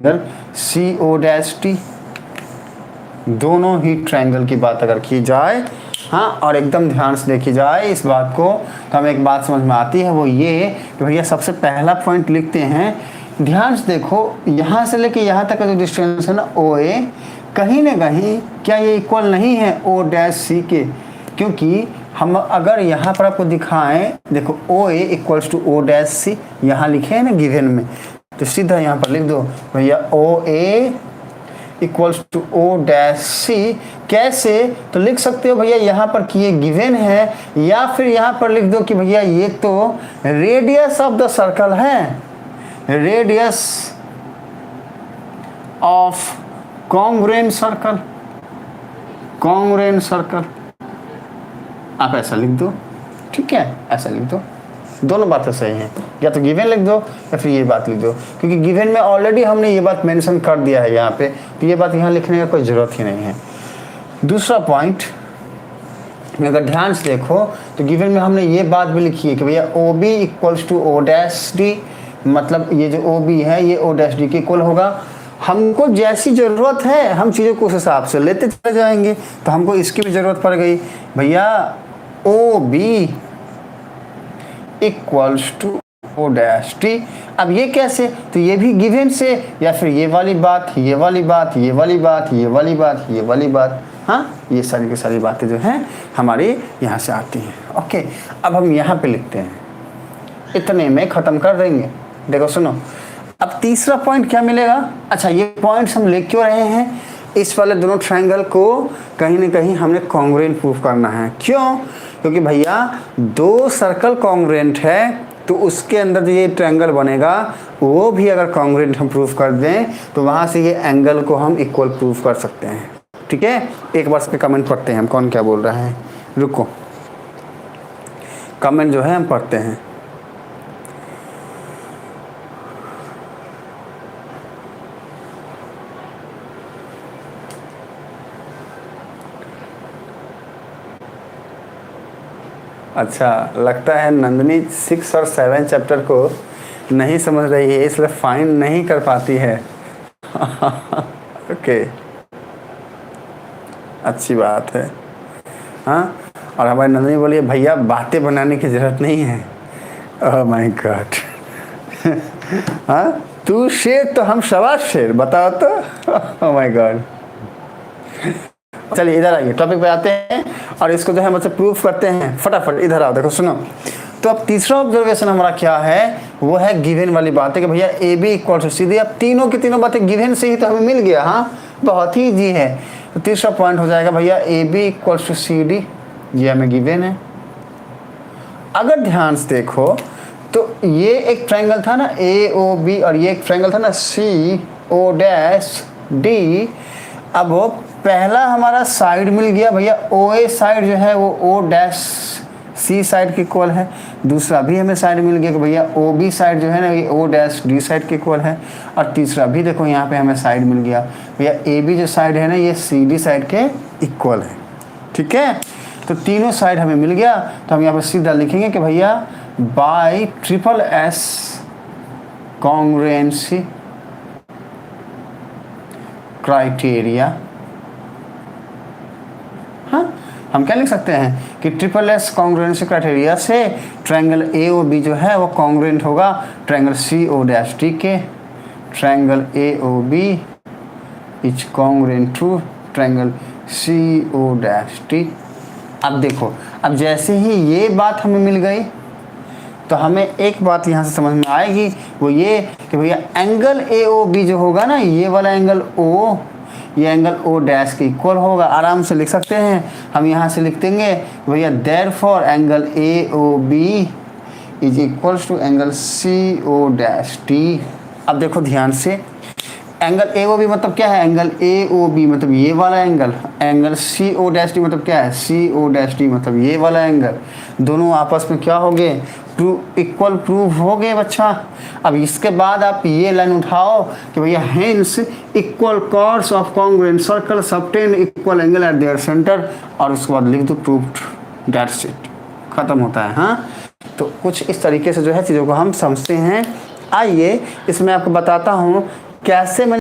Triangle CO'T, दोनों ही triangle की बात अगर की जाए, हाँ, और एकदम ध्यान से देखी जाए इस बात को, तो हमें एक बात समझ में आती है, वो ये कि भैया सबसे पहला पॉइंट लिखते हैं, ध्यान से देखो, यहाँ से लेके यहाँ तक का जो डिस्टेंस है ना OA, कहीं ना कहीं क्या ये इक्वल नहीं है O' के, क्योंकि हम अगर यहाँ पर आपको दिखाएं, देखो OA इक्वल्स टू O', यहाँ लिखे हैं ना गिवन में, तो सीधा यहाँ पर लिख दो भैया OA इक्वल्स टू O', कैसे, तो लिख सकते हो भैया यहाँ पर कि ये गिवन है, या फिर यहाँ पर लिख दो कि भैया ये तो रेडियस ऑफ द सर्कल है, radius of congruent circle, congruent circle, आप ऐसा लिख दो, ठीक है, ऐसा लिख दो, दोनों बातें सही हैं, या तो गिवन लिख दो या फिर ये बात लिख दो, क्योंकि गिवन में ऑलरेडी हमने ये बात मेंशन कर दिया है यहाँ पे, तो ये बात यहाँ लिखने का कोई ज़रूरत ही नहीं है। दूसरा पॉइंट, अगर ध्यान से देखो तो गिवन में हमने ये बात भी लिखी है कि भैया OB इक्वल्स टू O', मतलब ये जो OB है ये O' के इक्वल होगा। हमको जैसी ज़रूरत है हम चीज़ों को उस हिसाब से लेते चले जाएंगे, तो हमको इसकी भी ज़रूरत पड़ गई, भैया OB इक्वल्स टू O'। अब ये कैसे, तो ये भी गिवन से, या फिर ये वाली बात, ये वाली बात, ये वाली बात, ये वाली बात, ये वाली बात, हाँ, ये सारी की सारी बातें जो हैं हमारी यहाँ से आती हैं। ओके, अब हम यहाँ पे लिखते हैं, इतने में ख़त्म कर देंगे। देखो सुनो, अब तीसरा पॉइंट क्या मिलेगा, अच्छा ये पॉइंट्स हम लिख क्यों रहे हैं, इस वाले दोनों ट्रायंगल को कहीं ना कहीं हमने कॉन्ग्रुएंट प्रूफ करना है। क्यों, क्योंकि भैया दो सर्कल कॉन्ग्रुएंट है, तो उसके अंदर जो ये ट्रायंगल बनेगा वो भी अगर कॉन्ग्रुएंट हम प्रूफ कर दें तो वहाँ से ये एंगल को हम इक्वल प्रूफ कर सकते हैं। ठीक है, एक बार इसके कमेंट पढ़ते हैं हम, कौन क्या बोल रहा है, रुको, कमेंट जो है हम पढ़ते हैं। अच्छा, लगता है नंदिनी 6 और 7 चैप्टर को नहीं समझ रही है, इसलिए फाइंड नहीं कर पाती है। ओके, अच्छी बात है। हाँ, और हमारी नंदिनी बोलिए भैया बातें बनाने की ज़रूरत नहीं है। Oh my God. हाँ, तू शेर तो हम सवा शेर, बताओ तो। Oh my God. चलिए इधर आइए, टॉपिक पे आते हैं और इसको जो है मतलब प्रूफ करते हैं फटाफट। इधर आओ, देखो सुनो, तो अब तीसरा ऑब्जर्वेशन हमारा क्या है, वो है गिवन वाली बात है कि भैया AB इक्वल टू CD। अब तीनों की तीनों बातें गिवन से ही तो हमें मिल गया। हाँ, बहुत ही ईजी है। तो तीसरा पॉइंट हो जाएगा भैया AB इक्वल टू CD, ये हमें गिवन है। अगर ध्यान से देखो तो ये एक ट्रायंगल था ना AOB, और ये एक ट्रायंगल था ना CO'D। अब वो पहला हमारा साइड मिल गया भैया, OA साइड जो है वो O' साइड के इक्वल है। दूसरा भी हमें साइड मिल गया कि भैया OB साइड जो है ना ये O' साइड के इक्वल है। और तीसरा भी देखो यहाँ पे हमें साइड मिल गया भैया AB जो साइड है ना ये CD साइड के इक्वल है। ठीक है, तो तीनों साइड हमें मिल गया, तो हम यहाँ पर सीधा लिखेंगे कि भैया बाय SSS कॉन्ग्रुएंसी क्राइटेरिया। हाँ, हम क्या लिख सकते हैं कि SSS कॉन्ग्रुएंसी क्राइटेरिया से ट्रायंगल AOB जो है वो कॉन्ग्रुएंट होगा ट्रायंगल CO'D के। Triangle AOB is congruent to triangle CO'D। अब देखो, अब जैसे ही ये बात हमें मिल गई तो हमें एक बात यहाँ से समझ में आएगी, वो ये कि भैया एंगल AOB जो होगा ना, ये वाला एंगल O, ये एंगल O' के इक्वल होगा। आराम से लिख सकते हैं हम, यहाँ से लिख देंगे भैया therefore angle AOB is equals to angle CO'D। अब देखो ध्यान से, एंगल AOB मतलब क्या है, एंगल AOB मतलब ये वाला एंगल, एंगल CO'D मतलब क्या है, CO'D मतलब ये वाला एंगल। दोनों आपस में क्या हो गए, इक्वल प्रूफ हो गए बच्चा। अब इसके बाद आप ये लाइन उठाओ कि भैया hence equal chords of congruent circle subtend equal angle at their centre, और उसके बाद लिख दो प्रूफ्ड, दैट्स इट, खत्म होता है। हाँ, तो कुछ इस तरीके से जो है चीज़ों को हम समझते हैं। आइए इसमें आपको बताता हूँ कि कैसे